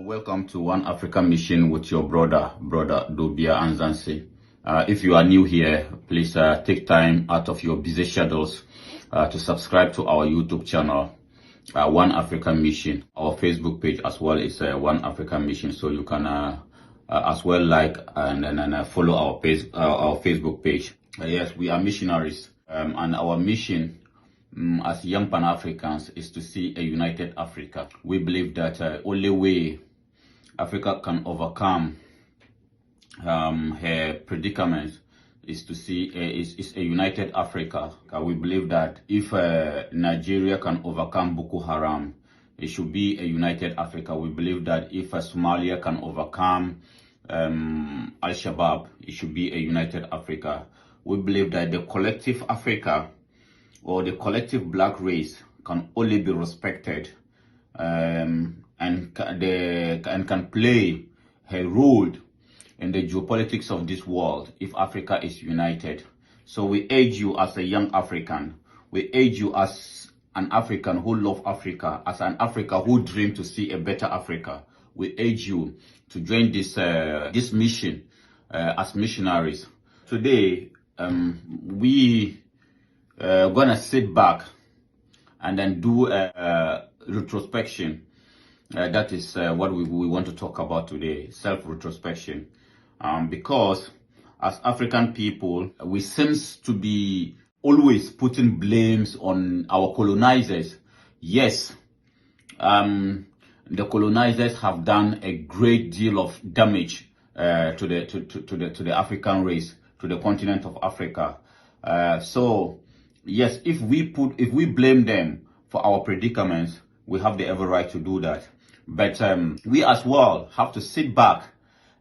Welcome to One Africa Mission with your brother Dobia Anzansi. If you are new here, please take time out of your busy schedules to subscribe to our YouTube channel, One Africa Mission. Our Facebook page as well is One Africa Mission, so you can as well like and follow our page, our Facebook page. Yes, we are missionaries, and our mission as young Pan-Africans is to see a united Africa. We believe that only way Africa can overcome her predicaments is to see is a united Africa. We believe that if Nigeria can overcome Boko Haram, it should be a united Africa. We believe that if Somalia can overcome Al-Shabaab, it should be a united Africa. We believe that the collective Africa or the collective black race can only be respected and can play a role in the geopolitics of this world if Africa is united. So we urge you as a young African, we urge you as an African who love Africa, as an Africa who dream to see a better Africa. We urge you to join this mission as missionaries. Today, we gonna sit back and then do a retrospection. That is what we want to talk about today, self-retrospection. Because as African people, we seems to be always putting blames on our colonizers. Yes, the colonizers have done a great deal of damage to the African race, to the continent of Africa. So yes, if we blame them for our predicaments, we have the every right to do that. But we as well have to sit back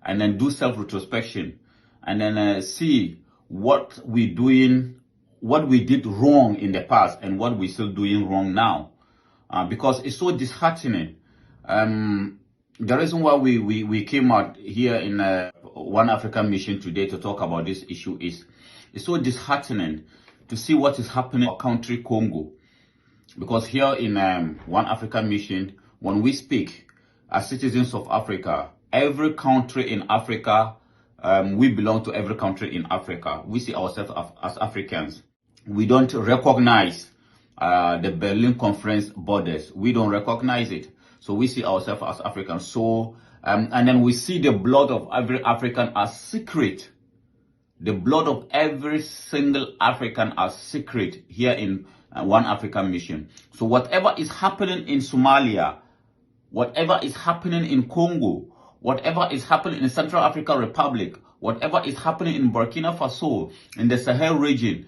and then do self-retrospection and then see what we did wrong in the past and what we're still doing wrong now. Because it's so disheartening. The reason why we came out here in One Africa Mission today to talk about this issue is it's so disheartening to see what is happening in our country, Congo. Because here in One Africa Mission, when we speak as citizens of Africa, every country in Africa, we belong to every country in Africa. We see ourselves as Africans. We don't recognize the Berlin Conference borders. We don't recognize it. So we see ourselves as Africans. So, and then we see the blood of every African as secret. The blood of every single African as secret here in One Africa Mission. So whatever is happening in Somalia, whatever is happening in Congo, whatever is happening in Central African Republic, whatever is happening in Burkina Faso, in the Sahel region,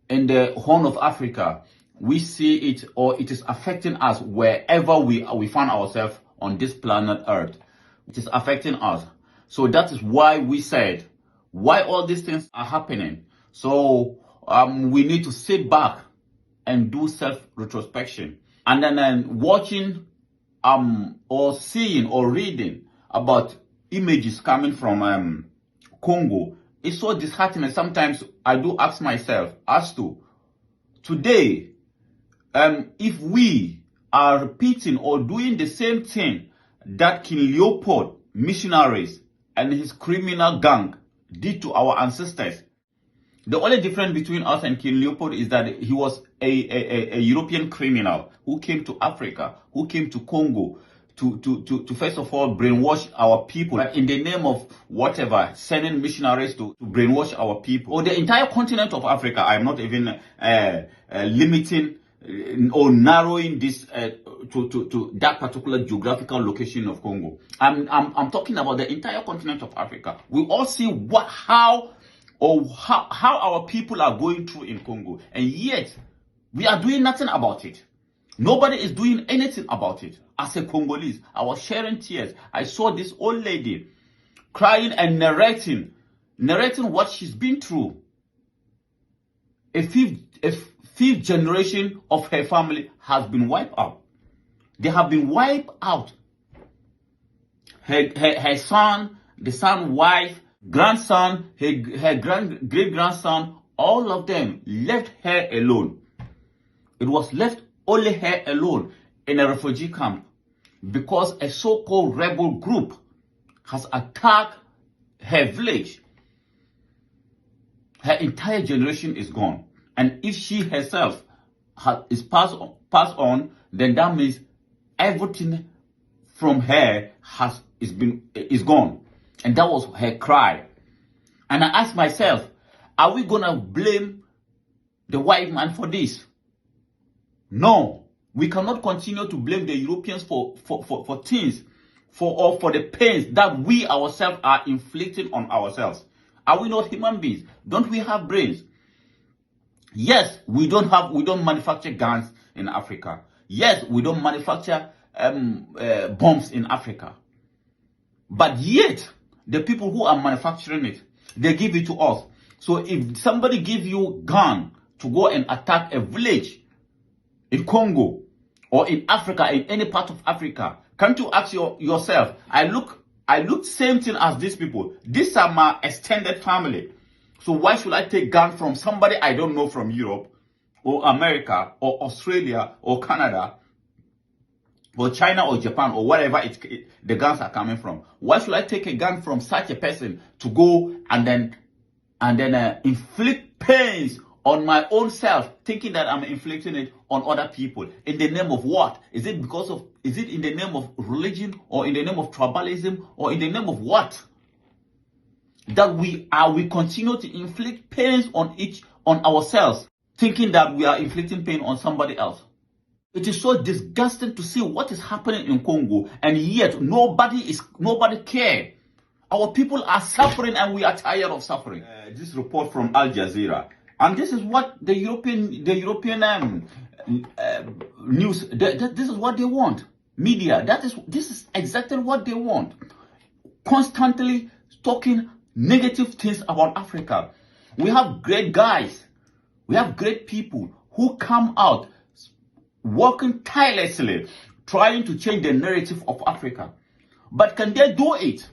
in the Horn of Africa, we see it, or it is affecting us wherever we find ourselves on this planet Earth. It is affecting us. So that is why we said, why all these things are happening. So we need to sit back and do self-retrospection. And then watching or seeing or reading about images coming from Congo is so disheartening. Sometimes I do ask myself as to today, if we are repeating or doing the same thing that King Leopold missionaries and his criminal gang did to our ancestors. The only difference between us and King Leopold is that he was a European criminal who came to Africa, who came to Congo to first of all brainwash our people, in the name of whatever, sending missionaries to brainwash our people. Or the entire continent of Africa. I'm not even limiting or narrowing this to that particular geographical location of Congo. I'm talking about the entire continent of Africa. We all see how our people are going through in Congo, and yet we are doing nothing about it. Nobody is doing anything about it. As a Congolese, I was sharing tears. I saw this old lady crying and narrating what she's been through. A fifth generation of her family has been wiped out. They have been wiped out. Her son, the son's wife, grandson, her great-grandson, all of them left her alone. It was left only her alone in a refugee camp. because a so-called rebel group has attacked her village, her entire generation is gone. And if she herself is passed on, then that means everything from her is gone. And that was her cry. And I asked myself, are we gonna blame the white man for this? No, we cannot continue to blame the Europeans for things, for the pains that we ourselves are inflicting on ourselves. Are we not human beings? Don't we have brains? Yes, we don't manufacture guns in Africa. Yes, we don't manufacture bombs in Africa. But yet, the people who are manufacturing it, they give it to us. So if somebody gives you a gun to go and attack a village in Congo or in Africa, in any part of Africa, can't you ask yourself, I look same thing as these people. These are my extended family. So why should I take gun from somebody I don't know from Europe or America or Australia or Canada or China or Japan or wherever the guns are coming from? Why should I take a gun from such a person to go and then inflict pains on my own self, thinking that I'm inflicting it on other people? In the name of what? Is it in the name of religion, or in the name of tribalism, or in the name of what? That we continue to inflict pains on ourselves, thinking that we are inflicting pain on somebody else. It is so disgusting to see what is happening in Congo, and yet nobody cares. Our people are suffering, and we are tired of suffering. This report from Al Jazeera, and this is what the European news. This is what they want. Media. This is exactly what they want. Constantly talking negative things about Africa. We have great guys. We have great people who come out working tirelessly, trying to change the narrative of Africa. But can they do it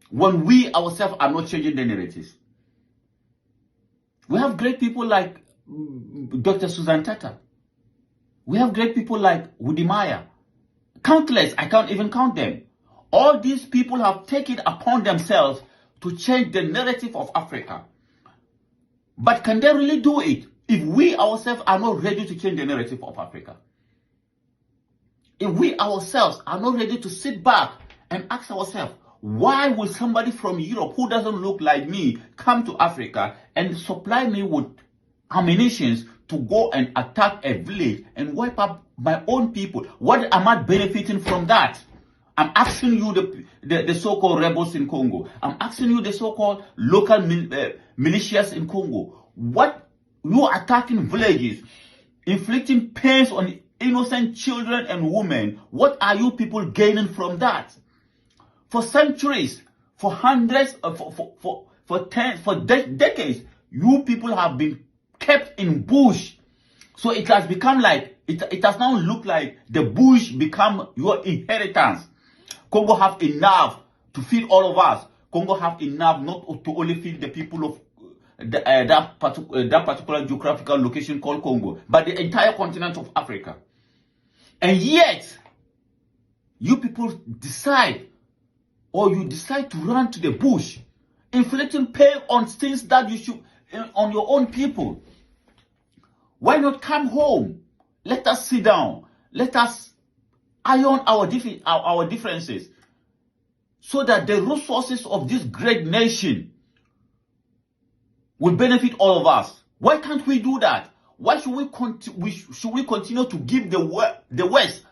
when we ourselves are not changing the narratives? We have great people like Dr. Susan Tata. We have great people like Woody Maya. Countless, I can't even count them. All these people have taken it upon themselves to change the narrative of Africa. But can they really do it if we ourselves are not ready to change the narrative of Africa? If we ourselves are not ready to sit back and ask ourselves, why will somebody from Europe who doesn't look like me come to Africa and supply me with ammunitions to go and attack a village and wipe up my own people? What am I benefiting from that? I'm asking you, the so-called rebels in Congo. I'm asking you, the so-called local militias in Congo. What you are attacking villages, inflicting pains on innocent children and women. What are you people gaining from that? For centuries, for hundreds, decades, you people have been kept in bush. So it has become like, it has now looked like the bush become your inheritance. Congo have enough to feed all of us. Congo have enough not to only feed the people of that particular geographical location called Congo, but the entire continent of Africa. And yet, you people decide to run to the bush, inflicting pain on things that you should, on your own people. Why not come home? Let us sit down. Let us iron our differences, so that the resources of this great nation will benefit all of us. Why can't we do that? Why should we continue to give the West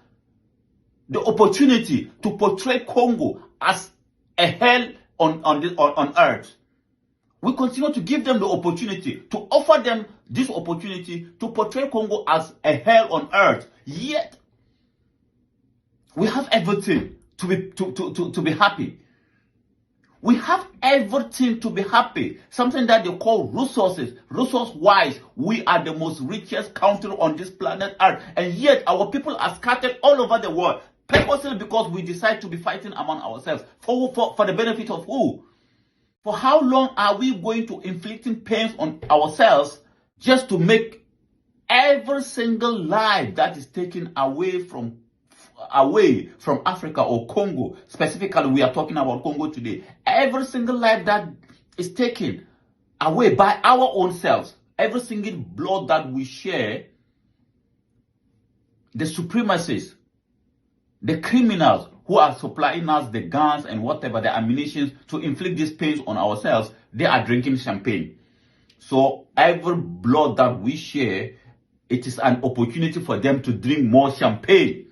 the opportunity to portray Congo as a hell on earth? We continue to give them the opportunity, to offer them this opportunity to portray Congo as a hell on earth. Yet we have everything to be happy. We have everything to be happy. Something that they call resources. Resource-wise, we are the most richest country on this planet Earth. And yet our people are scattered all over the world. Purposely because we decide to be fighting among ourselves. For the benefit of who? For how long are we going to inflicting pains on ourselves just to make every single life that is taken away from away from Africa or Congo, specifically we are talking about Congo today, every single life that is taken away by our own selves, every single blood that we share, the supremacists, the criminals who are supplying us the guns and whatever, the ammunition to inflict these pains on ourselves, they are drinking champagne. So every blood that we share, it is an opportunity for them to drink more champagne.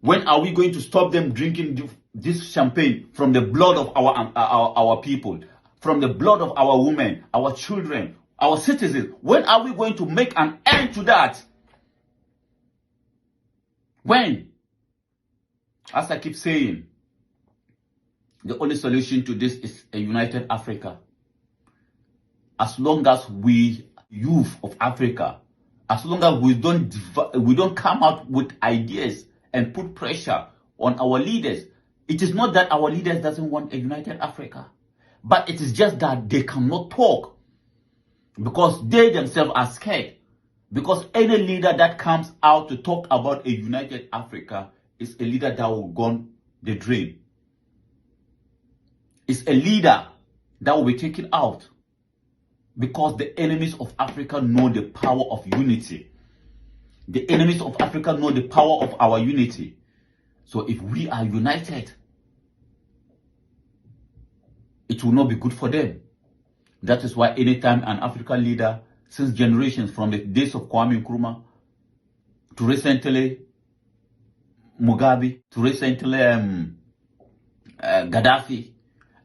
When are we going to stop them drinking this champagne from the blood of our people, from the blood of our women, our children, our citizens? When are we going to make an end to that? When? As I keep saying, the only solution to this is a united Africa. As long as we, youth of Africa, as long as we don't come out with ideas and put pressure on our leaders, it is not that our leaders doesn't want a united Africa, but it is just that they cannot talk because they themselves are scared. Because any leader that comes out to talk about a united Africa is a leader that will go the drain. It's a leader that will be taken out. Because the enemies of Africa know the power of unity. The enemies of Africa know the power of our unity. So if we are united, it will not be good for them. That is why anytime an African leader, since generations from the days of Kwame Nkrumah, to recently Mugabe, to recently Gaddafi,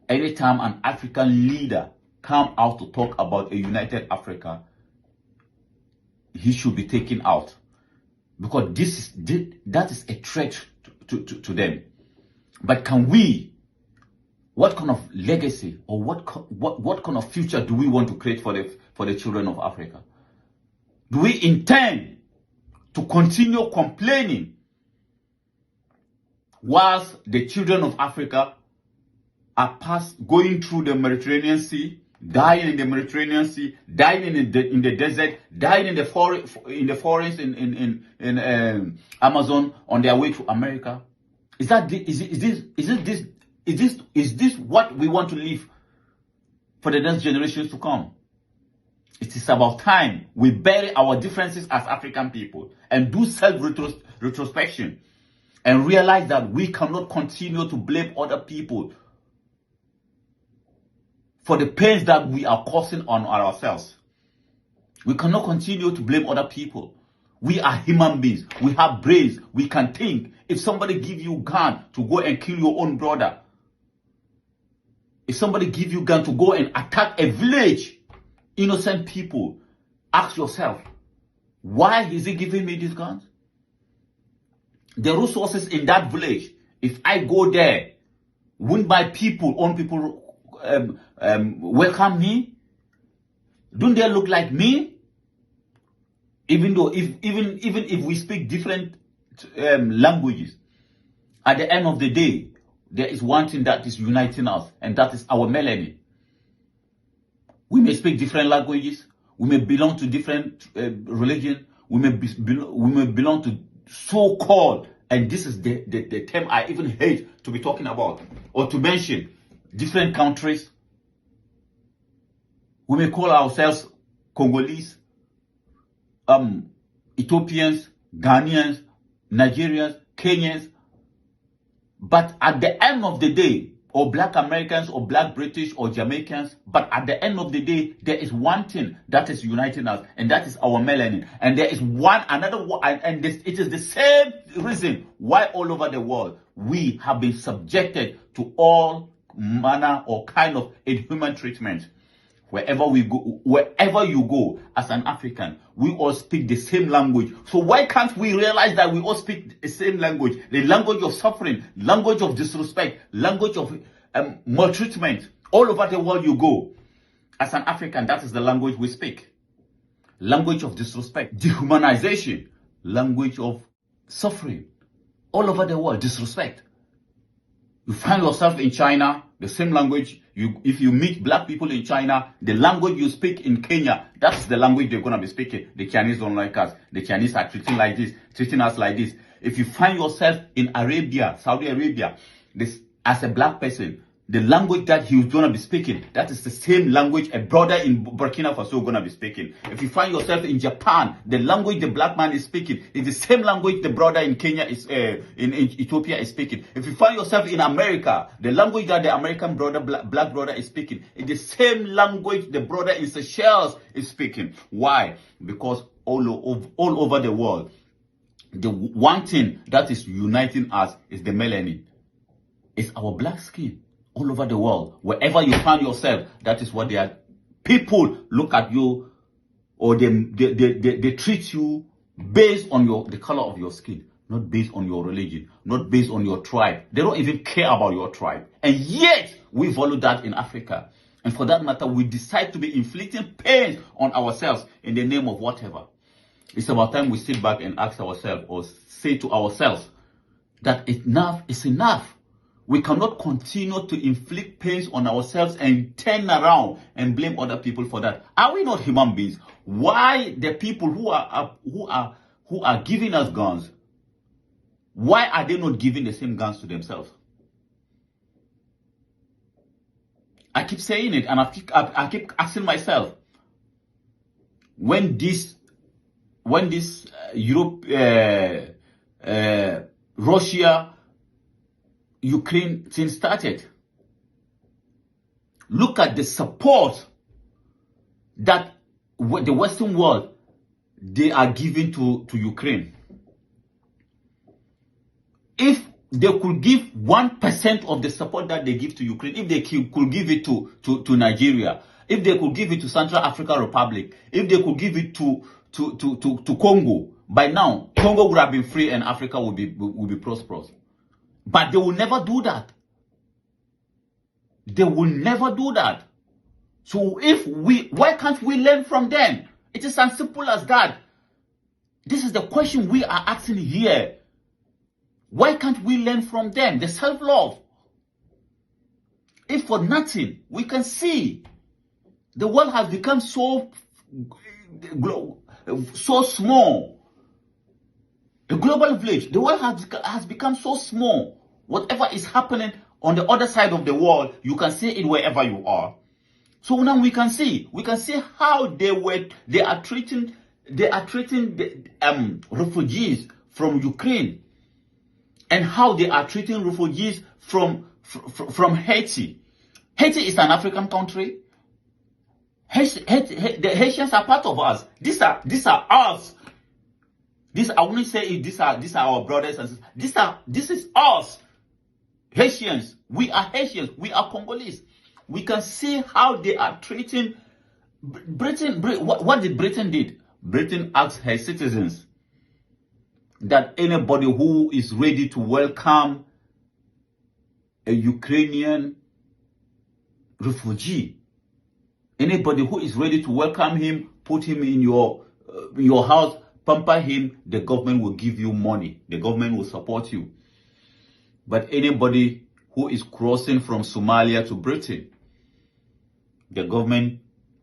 anytime an African leader come out to talk about a united Africa, he should be taken out, because that is a threat to them. But can we? What kind of legacy or what kind of future do we want to create for the children of Africa? Do we intend to continue complaining whilst the children of Africa are going through the Mediterranean Sea, dying in the Mediterranean Sea, dying in the desert, dying in the forests in Amazon on their way to America? Is this what we want to leave for the next generations to come? It is about time we bury our differences as African people and do self-retrospection and realize that we cannot continue to blame other people for the pains that we are causing on ourselves. We cannot continue to blame other people. We are human beings. We have brains. We can think. If somebody gives you a gun to go and kill your own brother, if somebody gives you a gun to go and attack a village, innocent people, ask yourself, why is he giving me these guns? The resources in that village, if I go there, wouldn't my own people welcome me? Don't they look like me? Even if we speak different languages, at the end of the day, there is one thing that is uniting us, and that is our melanin. We may speak different languages, we may belong to different religions, we may belong to so-called, and this is the term I even hate to be talking about, or to mention, different countries. We may call ourselves Congolese, Ethiopians, Ghanaians, Nigerians, Kenyans, but at the end of the day, or Black Americans, or Black British, or Jamaicans, but at the end of the day, there is one thing that is uniting us, and that is our melanin. And there is another one, and it is the same reason why all over the world we have been subjected to all manner or kind of inhuman treatment. Wherever you go as an African, we all speak the same language. So why can't we realize that we all speak the same language? The language of suffering, language of disrespect, language of maltreatment. All over the world you go, as an African, that is the language we speak. Language of disrespect, dehumanization, language of suffering. All over the world, disrespect. You find yourself in China, the same language. If you meet Black people in China, the language you speak in Kenya, that's the language they're going to be speaking. The Chinese don't like us. The Chinese are treating us like this. If you find yourself in Arabia, Saudi Arabia, as a black person, the language that he's going to be speaking, that is the same language a brother in Burkina Faso is going to be speaking. If you find yourself in Japan, the language the black man is speaking is the same language the brother in Kenya is, in Ethiopia is speaking. If you find yourself in America, the language that the American brother, black brother is speaking is the same language the brother in Seychelles is speaking. Why? Because all over the world, the one thing that is uniting us is the melanin. It's our black skin. All over the world, wherever you find yourself, that is what they are. People look at you, or they treat you based on the color of your skin, not based on your religion, not based on your tribe. They don't even care about your tribe. And yet, we follow that in Africa. And for that matter, we decide to be inflicting pain on ourselves in the name of whatever. It's about time we sit back and ask ourselves, or say to ourselves, that enough is enough. We cannot continue to inflict pains on ourselves and turn around and blame other people for that. Are we not human beings? Why the people who are giving us guns, why are they not giving the same guns to themselves? I keep saying it, and I keep asking myself, when this Russia Ukraine thing started, look at the support that the Western world they are giving to Ukraine. If they could give 1% of the support that they give to Ukraine, if they could give it to Nigeria, if they could give it to Central African Republic, if they could give it to Congo, by now Congo would have been free and Africa would be prosperous. But they will never do that. They will never do that. So why can't we learn from them? It is as simple as that. This is the question we are asking here. Why can't we learn from them? The self-love. If for nothing, we can see the world has become so small. The global village, the world has become so small. Whatever is happening on the other side of the world, you can see it wherever you are. So now we can see how they are treating the refugees from Ukraine, and how they are treating refugees from Haiti. Haiti is an African country. The Haitians are part of us. These are us. I wouldn't say these are our brothers and sisters. This is us. Haitians. We are Haitians. We are Congolese. We can see how they are treating Britain. What did Britain did? Britain asked her citizens that anybody who is ready to welcome a Ukrainian refugee, anybody who is ready to welcome him, put him in your house, pamper him, the government will give you money. The government will support you. But anybody who is crossing from Somalia to Britain, the government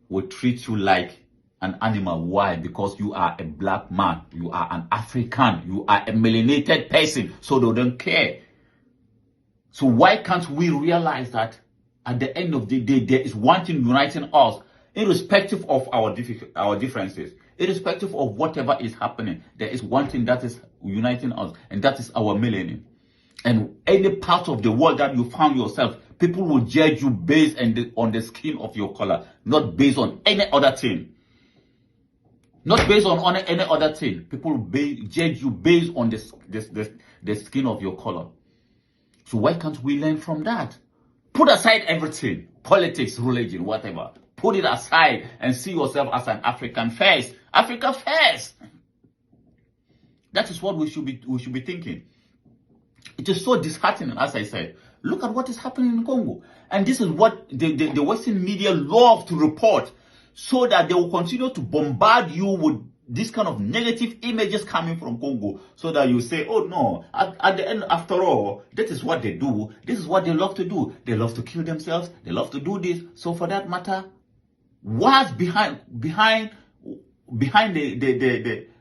will treat you like an animal. Why? Because you are a black man. You are an African. You are a melanated person. So they don't care. So why can't we realize that at the end of the day, there is one thing uniting us, irrespective of our differences, irrespective of whatever is happening. There is one thing that is uniting us, and that is our melanin. And any part of the world that you found yourself, people will judge you based on the skin of your color, not based on any other thing. Not based on any other thing. People will judge you based on the skin of your color. So why can't we learn from that? Put aside everything, politics, religion, whatever. Put it aside and see yourself as an African first. Africa first. That is what we should be thinking. It is so disheartening, as I said. Look at what is happening in Congo. And this is what the Western media love to report, so that they will continue to bombard you with this kind of negative images coming from Congo, so that you say, oh no, at the end, after all, that is what they do. This is what they love to do. They love to kill themselves. They love to do this. So for that matter, what's behind the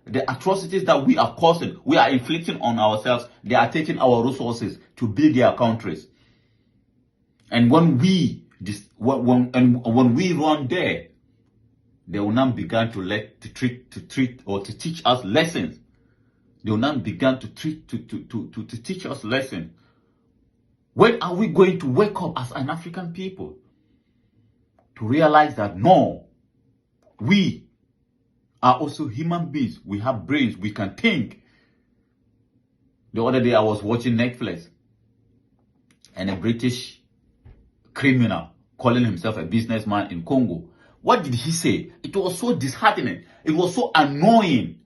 the atrocities that we are causing, we are inflicting on ourselves, they are taking our resources to build their countries. And when we run there, they will now begin to teach us lessons. They will now begin to teach us lessons. When are we going to wake up as an African people to realize that no, we are also human beings. We have brains. We can think. The other day I was watching Netflix, and a British criminal calling himself a businessman in Congo. What did he say? It was so disheartening. It was so annoying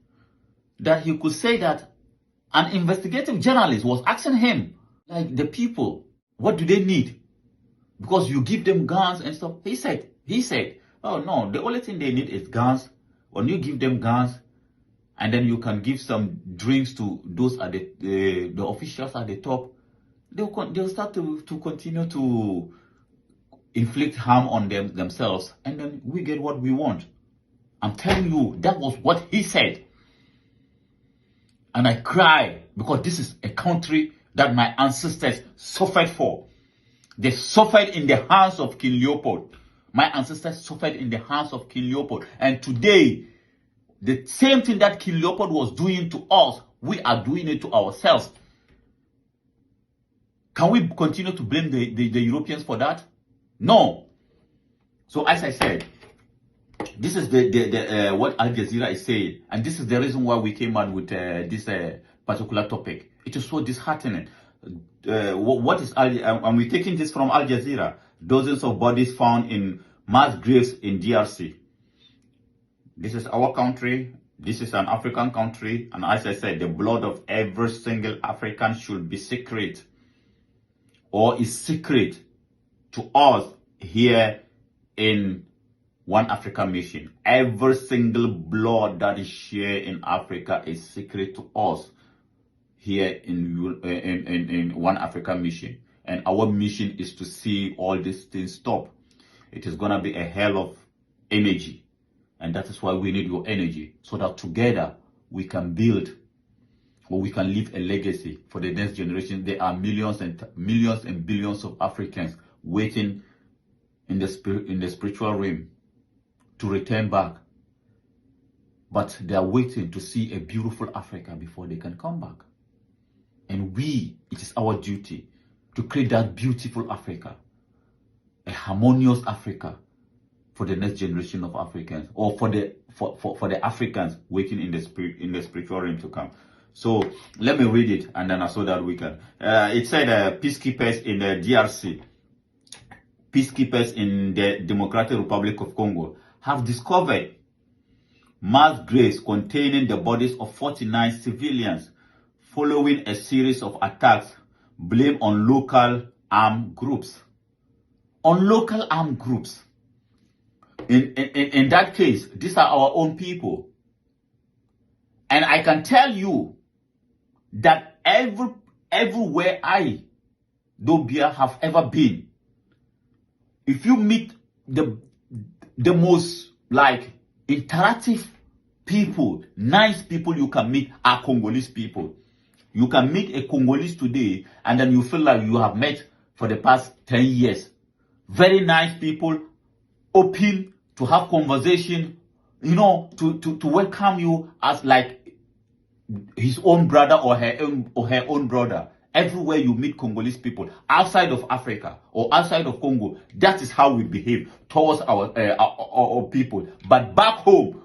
that he could say that an investigative journalist was asking him, like, the people, what do they need? Because you give them guns and stuff. He said, oh no, the only thing they need is guns. When you give them guns, and then you can give some drinks to those at the officials at the top, they'll start to continue to inflict harm on themselves, and then we get what we want. I'm telling you, that was what he said. And I cry, because this is a country that my ancestors suffered for. They suffered in the hands of King Leopold. My ancestors suffered in the hands of King Leopold. And today, the same thing that King Leopold was doing to us, we are doing it to ourselves. Can we continue to blame the Europeans for that? No. So as I said, this is what Al Jazeera is saying, and this is the reason why we came out with this particular topic. It is so disheartening. What is and we're taking this from Al Jazeera. Dozens of bodies found in mass graves in DRC. This is our country. This is an African country, and as I said, the blood of every single African should be secret, or is secret to us here in One Africa Mission. Every single blood that is shared in Africa is secret to us here in One Africa Mission. And our mission is to see all these things stop. It is going to be a hell of energy. And that is why we need your energy, so that together we can build, or we can leave a legacy for the next generation. There are millions and billions of Africans waiting in the spiritual realm to return back. But they are waiting to see a beautiful Africa before they can come back. And it is our duty to create that beautiful Africa, a harmonious Africa for the next generation of Africans, or for the Africans waiting in the spiritual realm to come. So let me read it, and then so that we can. It said peacekeepers in the DRC, peacekeepers in the Democratic Republic of Congo have discovered mass graves containing the bodies of 49 civilians following a series of attacks blamed on local armed groups. On local armed groups. In that case, these are our own people. And I can tell you that everywhere I, Dobia, have ever been, if you meet the most like interactive people, nice people you can meet are Congolese people. You can meet a Congolese today, and then you feel like you have met for the past 10 years. Very nice people, open to have conversation, to welcome you as like his own brother or her own brother. Everywhere you meet Congolese people outside of Africa or outside of Congo, that is how we behave towards our people. But back home,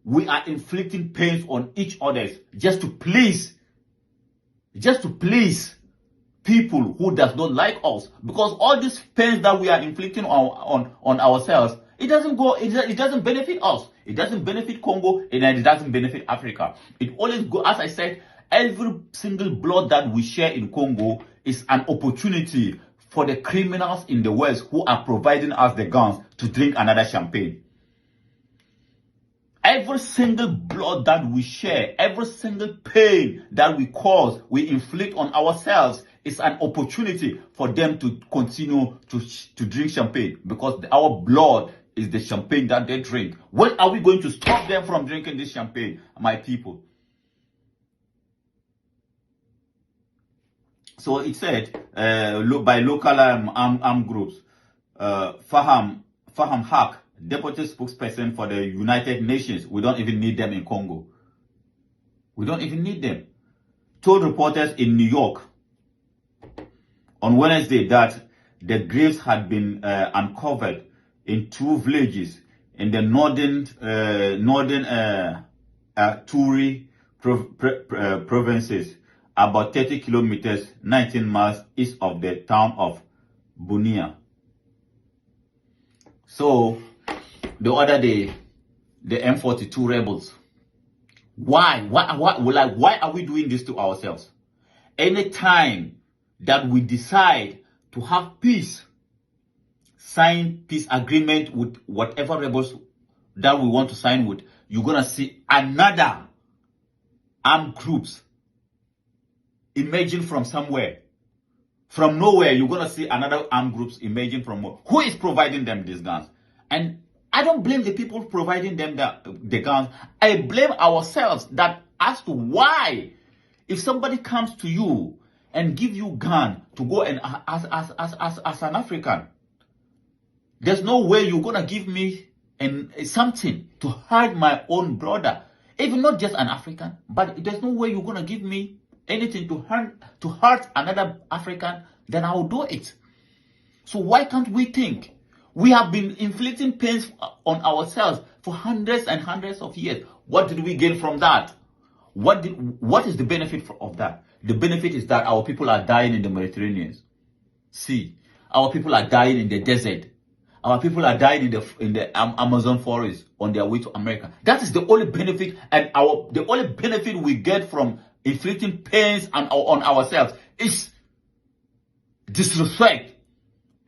we are inflicting pains on each other just to please people who does not like us. Because all these pains that we are inflicting on ourselves, it doesn't benefit us. It doesn't benefit Congo, and it doesn't benefit Africa. It always go, as I said, every single blood that we share in Congo is an opportunity for the criminals in the West who are providing us the guns to drink another champagne. Every single blood that we share, every single pain that we cause, we inflict on ourselves, is an opportunity for them to continue to drink champagne, because our blood is the champagne that they drink. When are we going to stop them from drinking this champagne, my people? So it said by local armed groups. Faham Haq, deputy spokesperson for the United Nations, we don't even need them in Congo. We don't even need them. Told reporters in New York on Wednesday that the graves had been uncovered in 2 villages in the northern Turi provinces, about 30 kilometers, 19 miles east of the town of Bunia. So, the other day, the M42 rebels. Why are we doing this to ourselves? Anytime that we decide to have peace, sign peace agreement with whatever rebels that we want to sign with, you're gonna see another armed groups emerging from somewhere. From nowhere, you're gonna see another armed groups emerging from nowhere. Who is providing them these guns? And I don't blame the people providing them the guns. I blame ourselves that as to why, if somebody comes to you and give you gun to go and as an African, there's no way you're gonna give me something to hurt my own brother, even not just an African, but there's no way you're gonna give me anything to hurt another African, then I'll do it. So why can't we think? We have been inflicting pains on ourselves for hundreds and hundreds of years. What did we gain from that? What is the benefit of that? The benefit is that our people are dying in the Mediterranean Sea. Our people are dying in the desert. Our people are dying in the Amazon forest on their way to America. That is the only benefit, and the only benefit we get from inflicting pains on ourselves is disrespect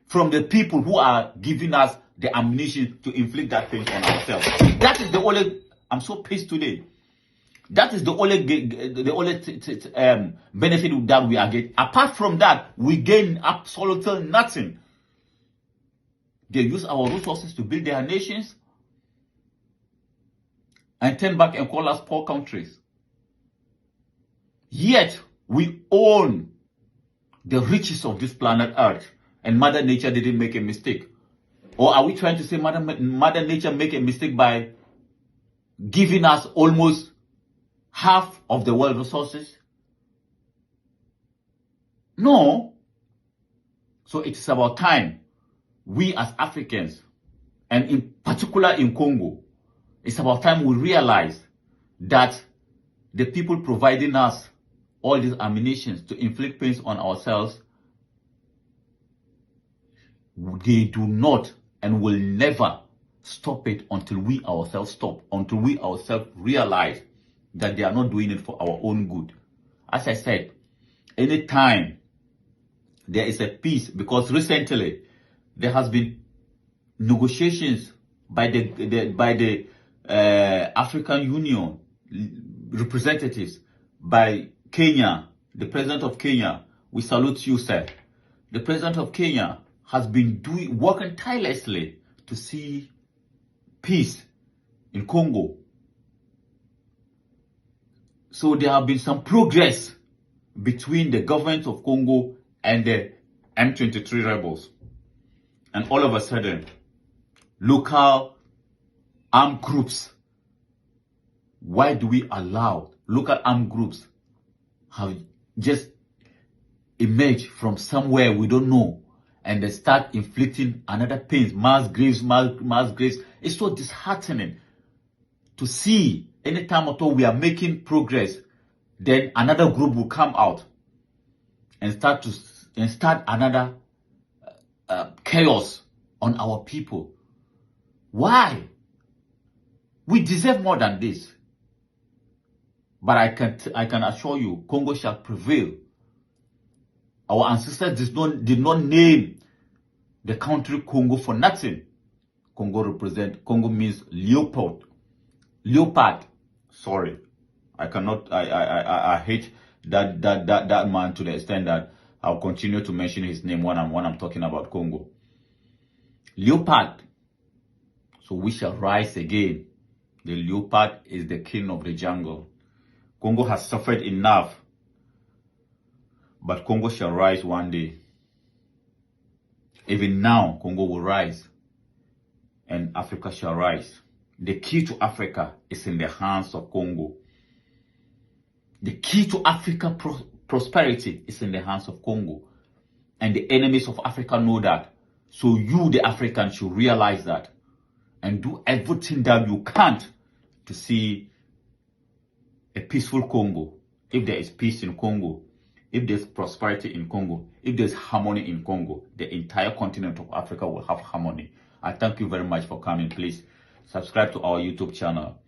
from the people who are giving us the ammunition to inflict that pain on ourselves. That is the only. I'm so pissed today. That is the only benefit that we are getting. Apart from that, we gain absolutely nothing. They use our resources to build their nations and turn back and call us poor countries. Yet, we own the riches of this planet Earth, and Mother Nature didn't make a mistake. Or are we trying to say Mother Nature make a mistake by giving us almost half of the world resources? No. So it is about time we as Africans, and in particular in Congo, it's about time we realize that the people providing us all these ammunitions to inflict pains on ourselves, they do not and will never stop it until we ourselves stop, until we ourselves realize that they are not doing it for our own good. As I said, anytime there is a peace, because recently there has been negotiations by the African Union representatives, by Kenya, the president of Kenya. We salute you, sir. The president of Kenya has been working tirelessly to see peace in Congo. So there have been some progress between the government of Congo and the M23 rebels. And all of a sudden, local armed groups, why do we allow local armed groups have just emerged from somewhere we don't know, and they start inflicting another pains, mass graves. It's so disheartening to see anytime at all we are making progress, then another group will come out and start another chaos on our people. Why? We deserve more than this. But I can assure you, Congo shall prevail. Our ancestors did not name the country Congo for nothing. Congo means leopard. Sorry. I hate that man to the extent that I'll continue to mention his name when I'm talking about Congo. Leopard So we shall rise again. The leopard is the king of the jungle. Congo has suffered enough, but Congo shall rise one day. Even now, Congo will rise, and Africa shall rise. The key to Africa is in the hands of Congo. The key to African prosperity is in the hands of Congo. And the enemies of Africa know that. So you, the African, should realize that and do everything that you can to see a peaceful Congo. If there is peace in Congo, if there's prosperity in Congo, if there's harmony in Congo, the entire continent of Africa will have harmony. I thank you very much for coming. Please subscribe to our YouTube channel.